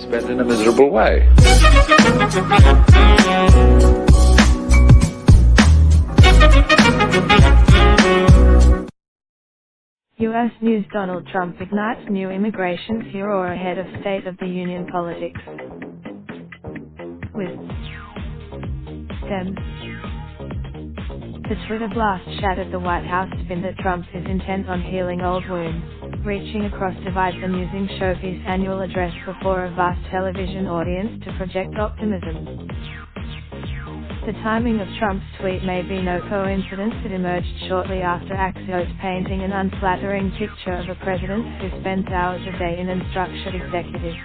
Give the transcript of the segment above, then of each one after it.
spend in a miserable way. U.S. News: Donald Trump ignites new immigration furor ahead of State of the Union politics. With Dems. The Twitter blast shattered the White House spin that Trump is intent on healing old wounds, reaching across divides and using showpiece annual address before a vast television audience to project optimism. The timing of Trump's tweet may be no coincidence. It emerged shortly after Axios painting an unflattering picture of a president who spends hours a day in unstructured executive.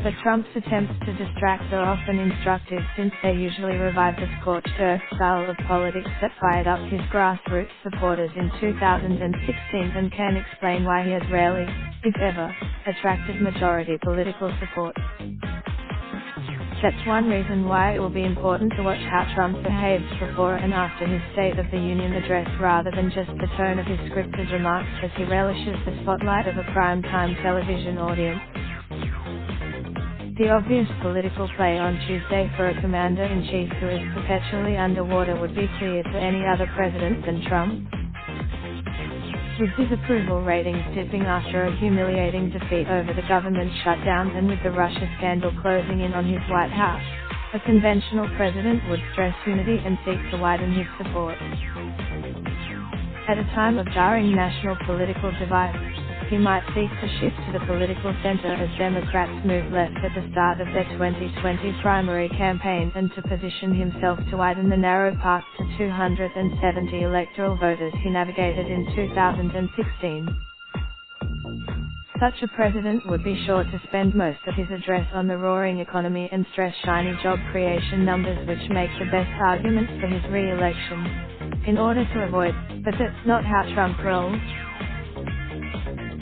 But Trump's attempts to distract are often instructive, since they usually revive the scorched earth style of politics that fired up his grassroots supporters in 2016 and can explain why he has rarely, if ever, attracted majority political support. That's one reason why it will be important to watch how Trump behaves before and after his State of the Union address, rather than just the tone of his scripted remarks, as he relishes the spotlight of a prime-time television audience. The obvious political play on Tuesday for a commander-in-chief who is perpetually underwater would be clear to any other president than Trump. With his approval ratings dipping after a humiliating defeat over the government shutdown and with the Russia scandal closing in on his White House, a conventional president would stress unity and seek to widen his support. At a time of jarring national political divide, he might seek to shift to the political center as Democrats move left at the start of their 2020 primary campaign, and to position himself to widen the narrow path to 270 electoral voters he navigated in 2016. Such a president would be sure to spend most of his address on the roaring economy and stress shiny job creation numbers, which make the best arguments for his re-election, in order to avoid, but that's not how Trump rolls.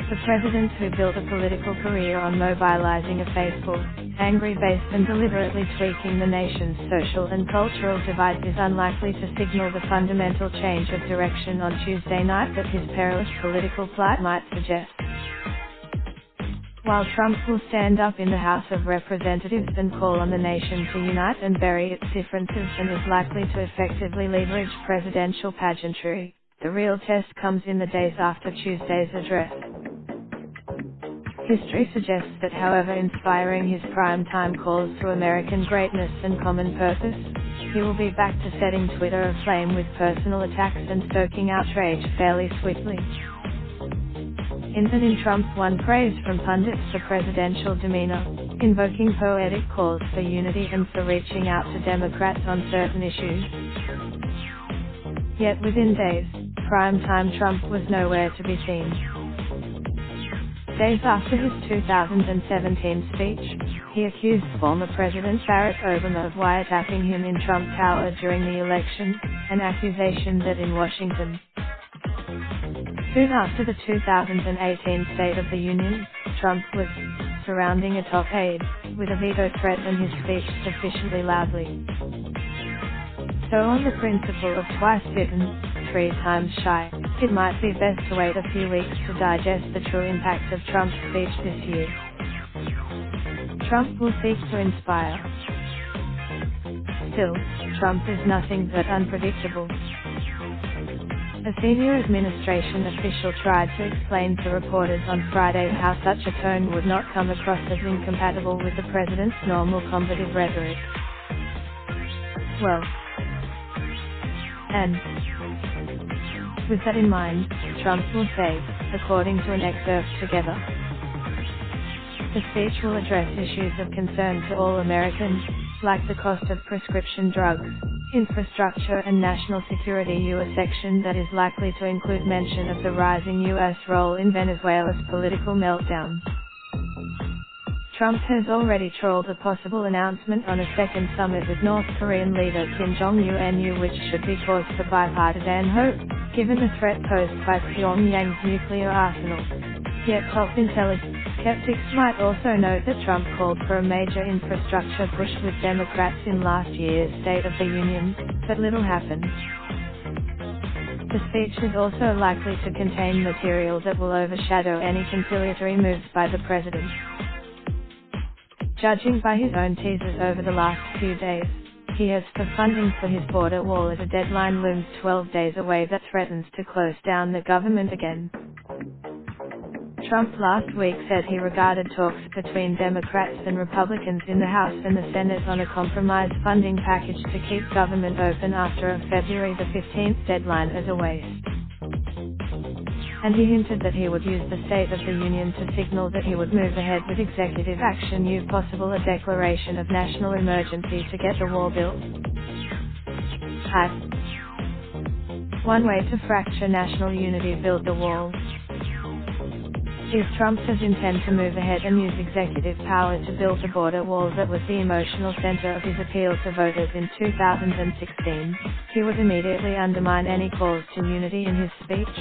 The president who built a political career on mobilizing a faithful, angry base and deliberately tweaking the nation's social and cultural divides is unlikely to signal the fundamental change of direction on Tuesday night that his perilous political plight might suggest. While Trump will stand up in the House of Representatives and call on the nation to unite and bury its differences, and is likely to effectively leverage presidential pageantry, the real test comes in the days after Tuesday's address. History suggests that however inspiring his prime-time calls to American greatness and common purpose, he will be back to setting Twitter aflame with personal attacks and stoking outrage fairly swiftly. In Trump won praise from pundits for presidential demeanor, invoking poetic calls for unity and for reaching out to Democrats on certain issues. Yet within days, prime-time Trump was nowhere to be seen. Days after his 2017 speech, he accused former President Barack Obama of wiretapping him in Trump Tower during the election, an accusation that in Washington. Soon after the 2018 State of the Union, Trump was surrounding a top aide, with a veto threat and his speech sufficiently loudly. So on the principle of twice bitten, 3 times shy, it might be best to wait a few weeks to digest the true impact of Trump's speech this year. Trump will seek to inspire. Still, Trump is nothing but unpredictable. A senior administration official tried to explain to reporters on Friday how such a tone would not come across as incompatible with the president's normal combative rhetoric. Well, and with that in mind, Trump will say, according to an excerpt together, the speech will address issues of concern to all Americans, like the cost of prescription drugs, infrastructure and national security. A section that is likely to include mention of the rising U.S. role in Venezuela's political meltdown. Trump has already trolled a possible announcement on a second summit with North Korean leader Kim Jong-un, which should be cause for bipartisan hope, given the threat posed by Pyongyang's nuclear arsenal. Yet top intelligence skeptics might also note that Trump called for a major infrastructure push with Democrats in last year's State of the Union, but little happened. The speech is also likely to contain material that will overshadow any conciliatory moves by the president. Judging by his own teasers over the last few days, he has for funding for his border wall as a deadline looms 12 days away that threatens to close down the government again. Trump last week said he regarded talks between Democrats and Republicans in the House and the Senate on a compromise funding package to keep government open after a February the 15th deadline as a waste. And he hinted that he would use the State of the Union to signal that he would move ahead with executive action, if possible a declaration of national emergency to get the wall built. One way to fracture national unity: build the wall. If Trump does intend to move ahead and use executive power to build the border wall that was the emotional center of his appeal to voters in 2016, he would immediately undermine any calls to unity in his speech.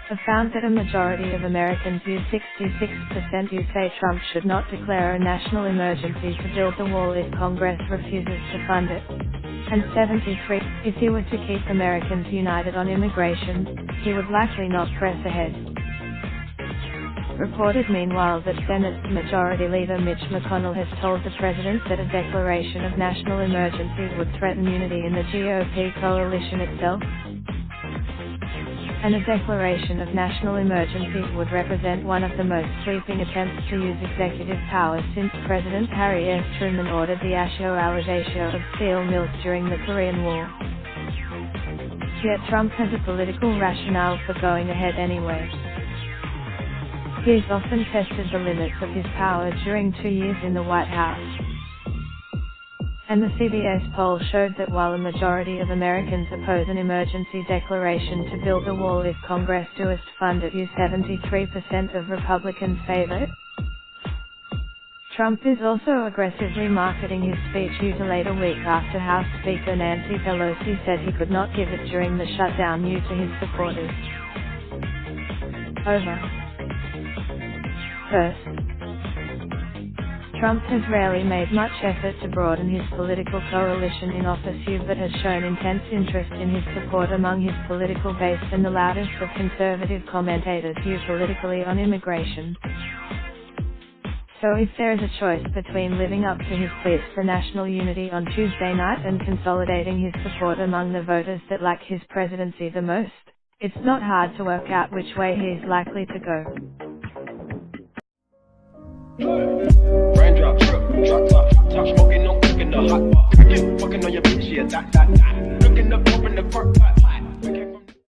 I found that a majority of Americans, 66%, say Trump should not declare a national emergency to build the wall if Congress refuses to fund it. And 73%, if he were to keep Americans united on immigration, he would likely not press ahead. Reported meanwhile that Senate Majority Leader Mitch McConnell has told the president that a declaration of national emergency would threaten unity in the GOP coalition itself. And a declaration of national emergency would represent one of the most sweeping attempts to use executive power since President Harry S. Truman ordered the authorization of steel mills during the Korean War. Yet Trump has a political rationale for going ahead anyway. He's often tested the limits of his power during 2 years in the White House. And the CBS poll showed that while a majority of Americans oppose an emergency declaration to build a wall if Congress does fund it, 73% of Republicans favor it. Trump is also aggressively marketing his speech a later week after House Speaker Nancy Pelosi said he could not give it during the shutdown due to his supporters. First, Trump has rarely made much effort to broaden his political coalition in office, but has shown intense interest in his support among his political base and the loudest of conservative commentators politically on immigration. So if there is a choice between living up to his pledge for national unity on Tuesday night and consolidating his support among the voters that like his presidency the most, it's not hard to work out which way he is likely to go. Raindrops, drop top, smoking, no cooking the hot pot. Fucking on your bitch, yeah, that. Looking up, open the park pot.